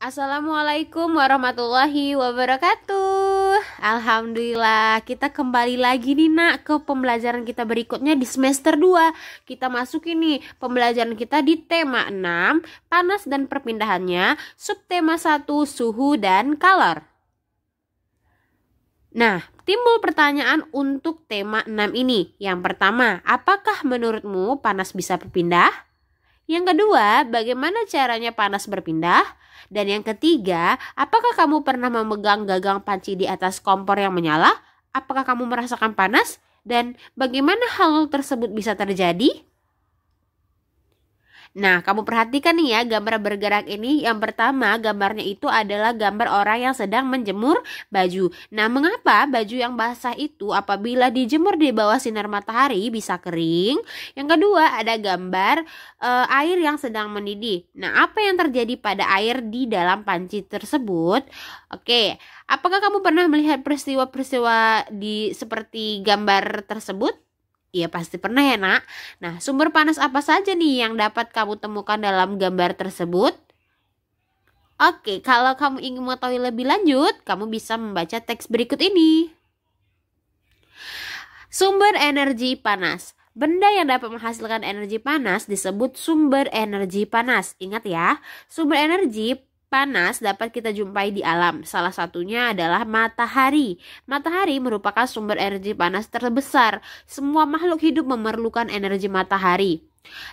Assalamualaikum warahmatullahi wabarakatuh. Alhamdulillah, kita kembali lagi nih nak ke pembelajaran kita berikutnya di semester 2. Kita masukin nih pembelajaran kita di tema 6, panas dan perpindahannya, subtema 1, suhu dan kalor. Nah, timbul pertanyaan untuk tema 6 ini. Yang pertama, apakah menurutmu panas bisa berpindah? Yang kedua, bagaimana caranya panas berpindah? Dan yang ketiga, apakah kamu pernah memegang gagang panci di atas kompor yang menyala? Apakah kamu merasakan panas? Dan bagaimana hal tersebut bisa terjadi? Nah, kamu perhatikan nih ya gambar bergerak ini. Yang pertama, gambarnya itu adalah gambar orang yang sedang menjemur baju. Nah, mengapa baju yang basah itu apabila dijemur di bawah sinar matahari bisa kering? Yang kedua, ada gambar air yang sedang mendidih. Nah, apa yang terjadi pada air di dalam panci tersebut? Oke, apakah kamu pernah melihat peristiwa-peristiwa seperti gambar tersebut? Iya pasti pernah ya nak. Nah, sumber panas apa saja nih yang dapat kamu temukan dalam gambar tersebut? Oke, kalau kamu ingin mengetahui lebih lanjut, kamu bisa membaca teks berikut ini. Sumber energi panas. Benda yang dapat menghasilkan energi panas disebut sumber energi panas. Ingat ya, sumber energi panas dapat kita jumpai di alam. Salah satunya adalah matahari. Matahari merupakan sumber energi panas terbesar. Semua makhluk hidup memerlukan energi matahari.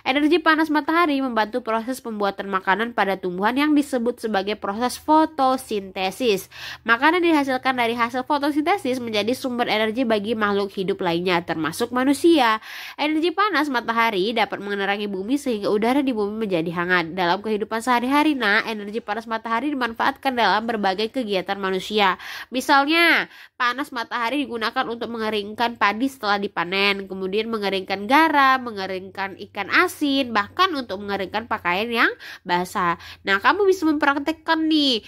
Energi panas matahari membantu proses pembuatan makanan pada tumbuhan yang disebut sebagai proses fotosintesis. Makanan dihasilkan dari hasil fotosintesis menjadi sumber energi bagi makhluk hidup lainnya, termasuk manusia. Energi panas matahari dapat menerangi bumi sehingga udara di bumi menjadi hangat. Dalam kehidupan sehari-hari, energi panas matahari dimanfaatkan dalam berbagai kegiatan manusia. Misalnya, panas matahari digunakan untuk mengeringkan padi setelah dipanen, kemudian mengeringkan garam, mengeringkan ikan asin, bahkan untuk mengeringkan pakaian yang basah. Nah, kamu bisa mempraktekkan nih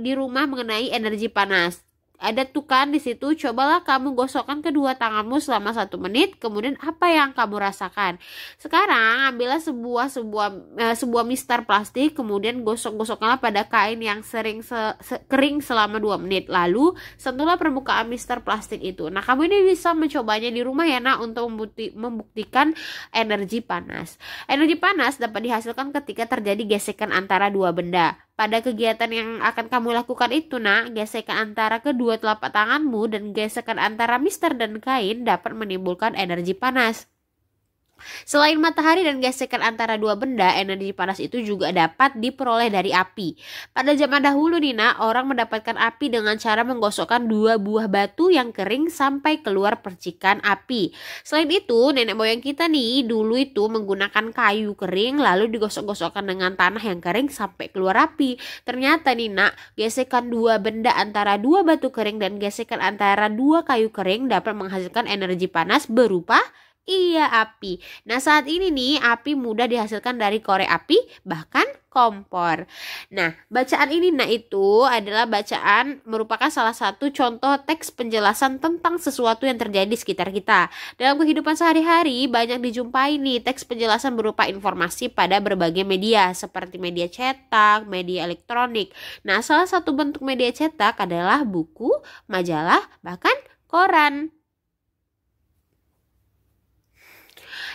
di rumah mengenai energi panas. Ada tuh kan di situ, cobalah kamu gosokkan kedua tanganmu selama 1 menit, kemudian apa yang kamu rasakan? Sekarang ambillah sebuah mistar plastik, kemudian gosok-gosokkanlah pada kain yang sering kering selama 2 menit. Lalu sentuhlah permukaan mistar plastik itu. Nah, kamu ini bisa mencobanya di rumah ya nak, untuk membuktikan energi panas. Energi panas dapat dihasilkan ketika terjadi gesekan antara dua benda. Pada kegiatan yang akan kamu lakukan itu nak, gesekan antara kedua telapak tanganmu dan gesekan antara mistar dan kain dapat menimbulkan energi panas. Selain matahari dan gesekan antara dua benda, energi panas itu juga dapat diperoleh dari api. Pada zaman dahulu nih nak, orang mendapatkan api dengan cara menggosokkan 2 buah batu yang kering sampai keluar percikan api. Selain itu, nenek moyang kita nih dulu itu menggunakan kayu kering lalu digosok-gosokkan dengan tanah yang kering sampai keluar api. Ternyata nih nak, gesekan 2 benda antara 2 batu kering dan gesekan antara 2 kayu kering dapat menghasilkan energi panas berupa api. Nah, saat ini nih api mudah dihasilkan dari korek api, bahkan kompor. Nah, bacaan ini itu adalah bacaan merupakan salah satu contoh teks penjelasan tentang sesuatu yang terjadi di sekitar kita. Dalam kehidupan sehari-hari banyak dijumpai nih teks penjelasan berupa informasi pada berbagai media seperti media cetak, media elektronik. Nah, salah satu bentuk media cetak adalah buku, majalah, bahkan koran.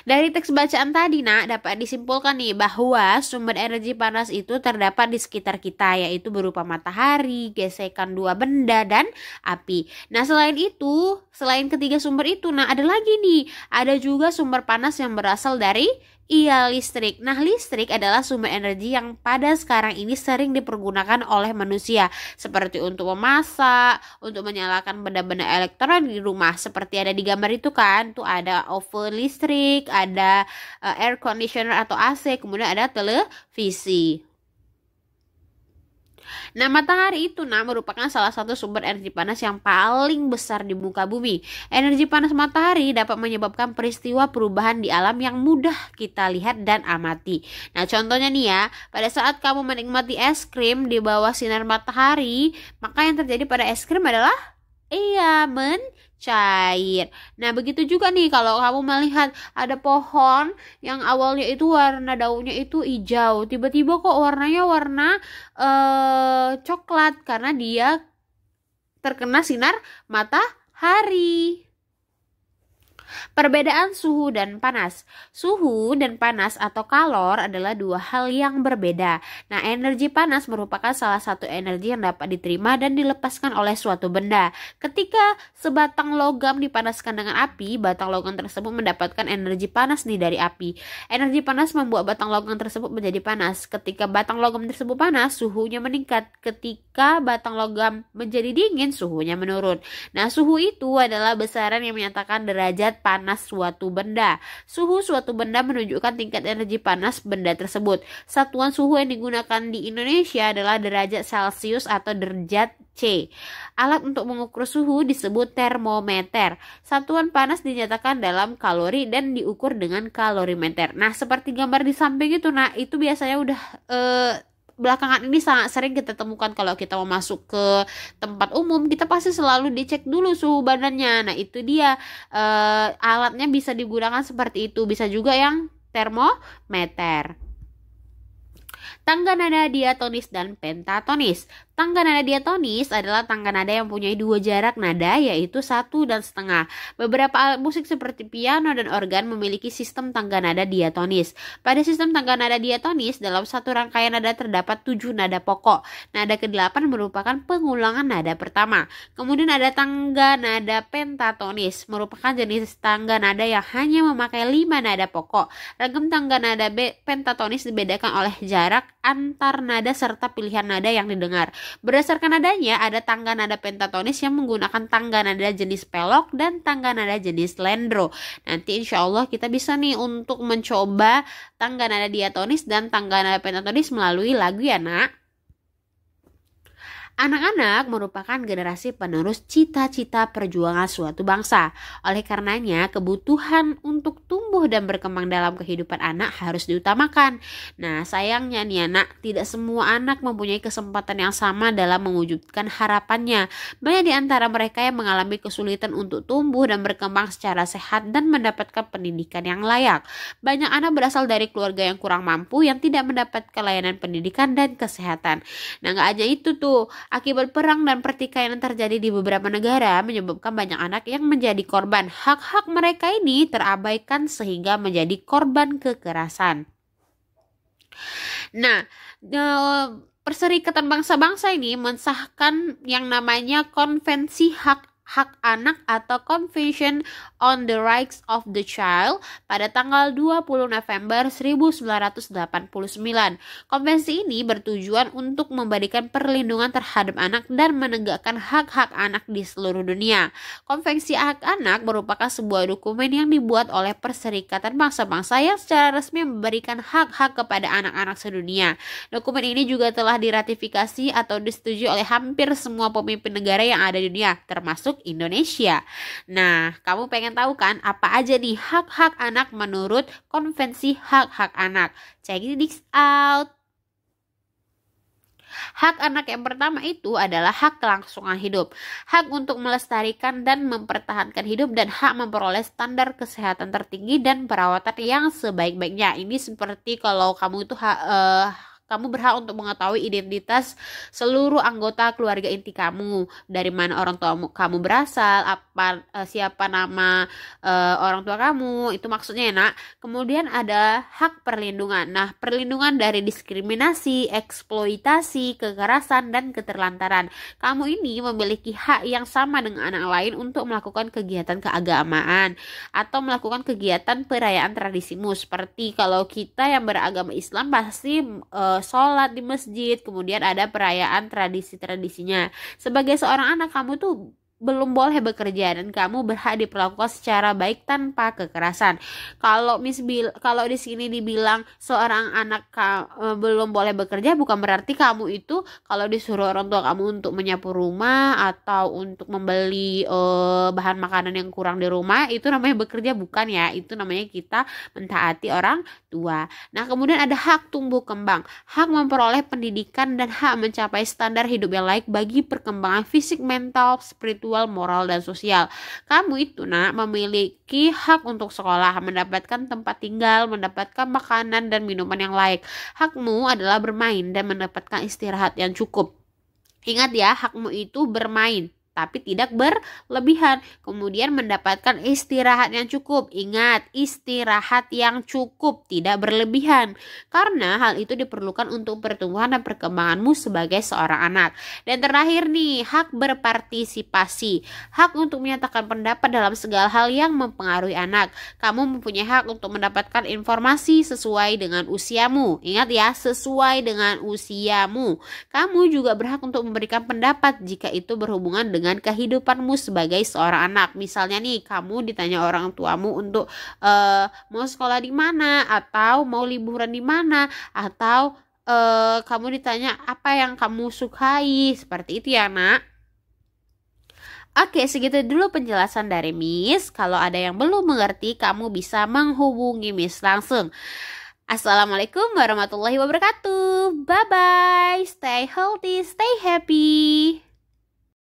Dari teks bacaan tadi nak, dapat disimpulkan nih bahwa sumber energi panas itu terdapat di sekitar kita, yaitu berupa matahari, gesekan 2 benda, dan api. Nah, selain ketiga sumber itu, ada lagi nih, ada juga sumber panas yang berasal dari listrik. Nah, listrik adalah sumber energi yang pada sekarang ini sering dipergunakan oleh manusia, seperti untuk memasak, untuk menyalakan benda-benda elektronik di rumah, seperti ada di gambar itu kan, tuh ada oven listrik, ada air conditioner atau AC, kemudian ada televisi. Nah, matahari itu merupakan salah satu sumber energi panas yang paling besar di muka bumi. Energi panas matahari dapat menyebabkan peristiwa perubahan di alam yang mudah kita lihat dan amati. Nah, contohnya nih ya, pada saat kamu menikmati es krim di bawah sinar matahari, maka yang terjadi pada es krim adalah Iya, mencair. Nah, begitu juga nih kalau kamu melihat ada pohon yang awalnya itu warna daunnya itu hijau, tiba-tiba kok warnanya warna coklat karena dia terkena sinar matahari. Perbedaan suhu dan panas. Suhu dan panas atau kalor adalah dua hal yang berbeda. Nah, energi panas merupakan salah satu energi yang dapat diterima dan dilepaskan oleh suatu benda. Ketika sebatang logam dipanaskan dengan api, batang logam tersebut mendapatkan energi panas nih dari api. Energi panas membuat batang logam tersebut menjadi panas. Ketika batang logam tersebut panas, suhunya meningkat. Ketika batang logam menjadi dingin, suhunya menurun. Nah, suhu itu adalah besaran yang menyatakan derajat panas suatu benda. Suhu suatu benda menunjukkan tingkat energi panas benda tersebut. Satuan suhu yang digunakan di Indonesia adalah derajat Celcius atau derajat C. Alat untuk mengukur suhu disebut termometer. Satuan panas dinyatakan dalam kalori dan diukur dengan kalorimeter. Nah, seperti gambar di samping itu, nah itu biasanya udah belakangan ini sangat sering kita temukan kalau kita mau masuk ke tempat umum, kita pasti selalu dicek dulu suhu badannya. Nah, itu dia alatnya bisa digunakan seperti itu, bisa juga yang termometer. Tangga nada diatonis dan pentatonis. Tangga nada diatonis adalah tangga nada yang mempunyai dua jarak nada, yaitu 1,5. Beberapa alat musik seperti piano dan organ memiliki sistem tangga nada diatonis. Pada sistem tangga nada diatonis, dalam satu rangkaian nada terdapat 7 nada pokok. Nada ke-8 merupakan pengulangan nada pertama. Kemudian ada tangga nada pentatonis, merupakan jenis tangga nada yang hanya memakai 5 nada pokok. Ragam tangga nada pentatonis dibedakan oleh jarak antar nada serta pilihan nada yang didengar. Berdasarkan nadanya, ada tangga nada pentatonis yang menggunakan tangga nada jenis pelok dan tangga nada jenis lendro. Nanti insya Allah kita bisa nih untuk mencoba tangga nada diatonis dan tangga nada pentatonis melalui lagu ya nak. Anak-anak merupakan generasi penerus cita-cita perjuangan suatu bangsa. Oleh karenanya, kebutuhan untuk tumbuh dan berkembang dalam kehidupan anak harus diutamakan. Nah, sayangnya nih anak, tidak semua anak mempunyai kesempatan yang sama dalam mewujudkan harapannya. Banyak di antara mereka yang mengalami kesulitan untuk tumbuh dan berkembang secara sehat dan mendapatkan pendidikan yang layak. Banyak anak berasal dari keluarga yang kurang mampu yang tidak mendapatkan layanan pendidikan dan kesehatan. Nah, gak aja itu tuh. Akibat perang dan pertikaian yang terjadi di beberapa negara menyebabkan banyak anak yang menjadi korban. Hak-hak mereka ini terabaikan sehingga menjadi korban kekerasan. Nah, Perserikatan Bangsa-Bangsa ini mensahkan yang namanya Konvensi Hak Anak atau Convention on the Rights of the Child pada tanggal 20 November 1989. Konvensi ini bertujuan untuk memberikan perlindungan terhadap anak dan menegakkan hak-hak anak di seluruh dunia. Konvensi Hak Anak merupakan sebuah dokumen yang dibuat oleh Perserikatan Bangsa-Bangsa yang secara resmi memberikan hak-hak kepada anak-anak sedunia. Dokumen ini juga telah diratifikasi atau disetujui oleh hampir semua pemimpin negara yang ada di dunia, termasuk Indonesia. Nah, kamu pengen tahu kan apa aja nih hak-hak anak menurut Konvensi Hak-Hak Anak? Check this out. Hak anak yang pertama itu adalah hak kelangsungan hidup, hak untuk melestarikan dan mempertahankan hidup, dan hak memperoleh standar kesehatan tertinggi dan perawatan yang sebaik-baiknya. Ini seperti kalau kamu itu kamu berhak untuk mengetahui identitas seluruh anggota keluarga inti kamu, dari mana orang tua kamu berasal, siapa nama orang tua kamu, itu maksudnya ya nak. Kemudian ada hak perlindungan. Nah, perlindungan dari diskriminasi, eksploitasi, kekerasan, dan keterlantaran. Kamu ini memiliki hak yang sama dengan anak lain untuk melakukan kegiatan keagamaan atau melakukan kegiatan perayaan tradisimu. Seperti kalau kita yang beragama Islam pasti sholat di masjid, kemudian ada perayaan tradisi-tradisinya. Sebagai seorang anak, kamu tuh belum boleh bekerja dan kamu berhak diperlakukan secara baik tanpa kekerasan. Kalau di sini dibilang seorang anak belum boleh bekerja, bukan berarti kamu itu kalau disuruh orang tua kamu untuk menyapu rumah atau untuk membeli bahan makanan yang kurang di rumah itu namanya bekerja, bukan ya. Itu namanya kita mentaati orang tua. Nah, kemudian ada hak tumbuh kembang, hak memperoleh pendidikan dan hak mencapai standar hidup yang layak bagi perkembangan fisik, mental, spiritual, intelektual, moral, dan sosial. Kamu itu nak memiliki hak untuk sekolah, mendapatkan tempat tinggal, mendapatkan makanan dan minuman yang layak. Hakmu adalah bermain dan mendapatkan istirahat yang cukup. Ingat ya, hakmu itu bermain tapi tidak berlebihan. Kemudian mendapatkan istirahat yang cukup. Ingat, istirahat yang cukup, tidak berlebihan. Karena hal itu diperlukan untuk pertumbuhan dan perkembanganmu sebagai seorang anak. Dan terakhir nih, hak berpartisipasi. Hak untuk menyatakan pendapat dalam segala hal yang mempengaruhi anak. Kamu mempunyai hak untuk mendapatkan informasi sesuai dengan usiamu. Ingat ya, sesuai dengan usiamu. Kamu juga berhak untuk memberikan pendapat jika itu berhubungan dengan kehidupanmu sebagai seorang anak. Misalnya nih, kamu ditanya orang tuamu untuk mau sekolah di mana, atau mau liburan di mana, atau kamu ditanya apa yang kamu sukai. Seperti itu ya nak. Oke, segitu dulu penjelasan dari Miss. Kalau ada yang belum mengerti, kamu bisa menghubungi Miss langsung. Assalamualaikum warahmatullahi wabarakatuh. Bye bye. Stay healthy, stay happy.